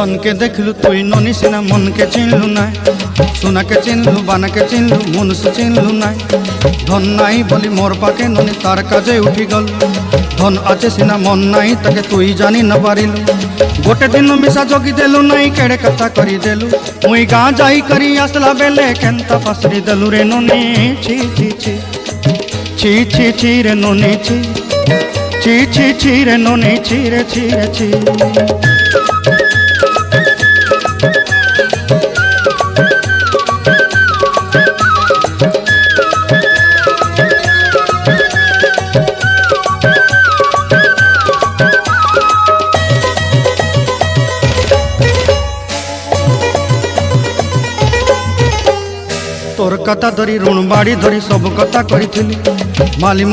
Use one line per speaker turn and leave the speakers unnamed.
धन के देखलु तुई ननी सिना मन के चिन्हलु नाय सोना के चिन्हलु बाना के चिन्हलु मनुष्य चिन्हलु नाय धन नाई बोली मोर पाके ननी तार काजे उठी गल धन आचे सिना मन नाई ताके तुई जानी न पारिलु गोटे दिन मिसा जोगी देलु नाई केड़े कथा करी देलु मुई गाँ जाई करी आसला बेले केंता पासरी देलु रे ननी छी छी छी छी छी छी रे ननी छी छी छी छी रे ननी छी रे छी रे छी। तोर कथा धरी ऋण बाड़ी धरी सब कथा करी माली